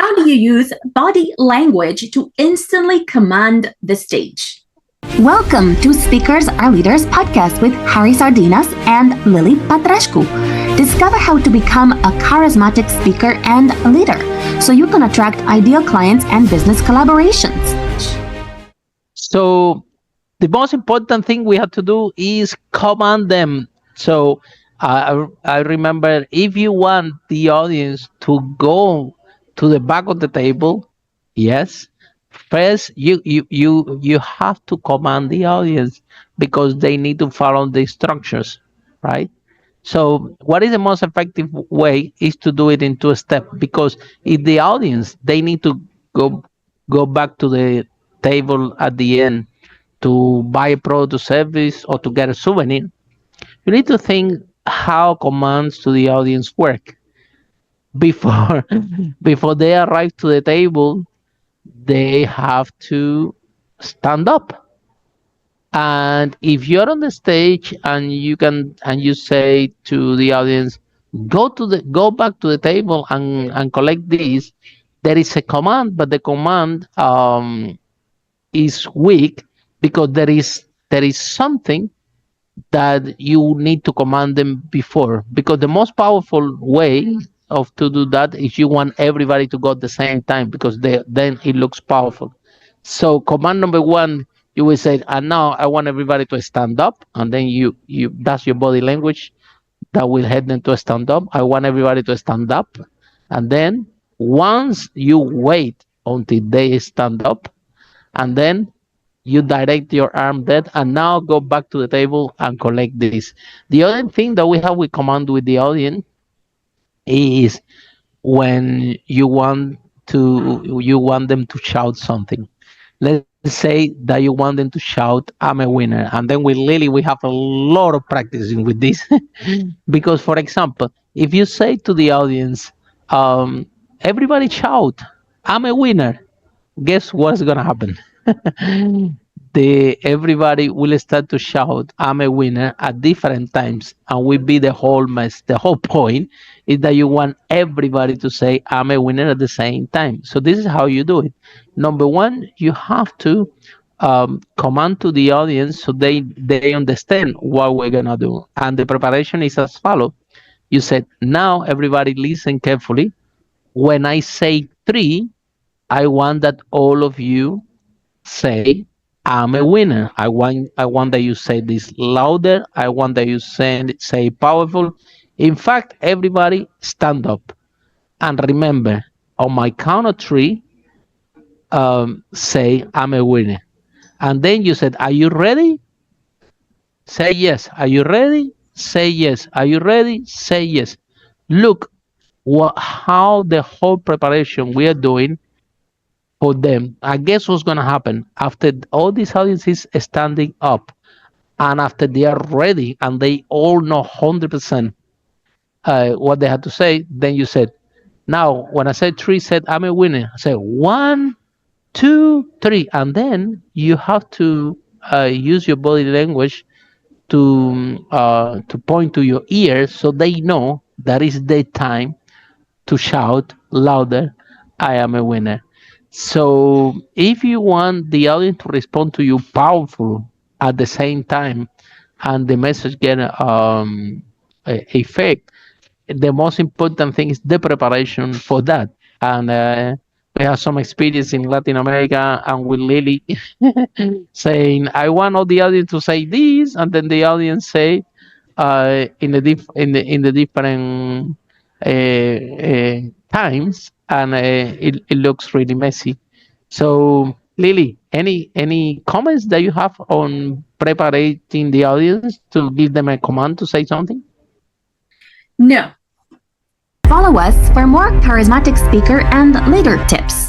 How do you use body language to instantly command the stage? Welcome to Speakers Are Leaders podcast with Harry Sardinas and Lily Patrascu. Discover how to become a charismatic speaker and leader so you can attract ideal clients and business collaborations. So the most important thing we have to do is command them. So I remember, if you want the audience to go to the back of the table, yes, first you have to command the audience because they need to follow the instructions, right? So what is the most effective way is to do it in two steps, because if the audience, they need to go back to the table at the end to buy a product or service or to get a souvenir. You need to think how commands to the audience work before before they arrive to the table. They have to stand up. And if you're on the stage and you say to the audience, go back to the table and collect this, there is a command, but the command is weak because there is something that you need to command them before. Because the most powerful way of to do that is you want everybody to go at the same time, because then it looks powerful. So command number one, you will say, and now I want everybody to stand up, and then you that's your body language that will help them to stand up. I want everybody to stand up, and then once you wait until they stand up, and then you direct your arm that, and now go back to the table and collect this. The other thing that we have with command with the audience is when you want them to shout something. Let's say that you want them to shout, "I'm a winner," and then we have a lot of practicing with this. Because, for example, if you say to the audience, everybody shout, "I'm a winner," guess what's gonna happen? Everybody will start to shout, "I'm a winner," at different times, and will be the whole mess. The whole point is that you want everybody to say, "I'm a winner," at the same time. So this is how you do it. Number one, you have to command to the audience so they understand what we're gonna do. And the preparation is as follows. You said, now everybody listen carefully. When I say three, I want that all of you say, "I'm a winner." I want that you say this louder. I want that you say powerful. In fact, everybody stand up and remember, on my count of three, say, "I'm a winner." And then you said, "Are you ready?" Say yes. Are you ready? Say yes. Are you ready? Say yes. Look how the whole preparation we are doing for them. I guess what's gonna happen after all these audiences standing up, and after they are ready and they all know 100% what they had to say. Then you said, now when I said three, said, "I'm a winner." I said 1, 2, 3, and then you have to use your body language to point to your ears so they know that is the time to shout louder, "I am a winner." So if you want the audience to respond to you powerful at the same time, and the message get effect, the most important thing is the preparation for that. And we have some experience in Latin America, and we Lily saying, "I want all the audience to say this," and then the audience say in the different times, and it looks really messy. So, Lily, any comments that you have on preparing the audience to give them a command to say something? No. Follow us for more charismatic speaker and leader tips.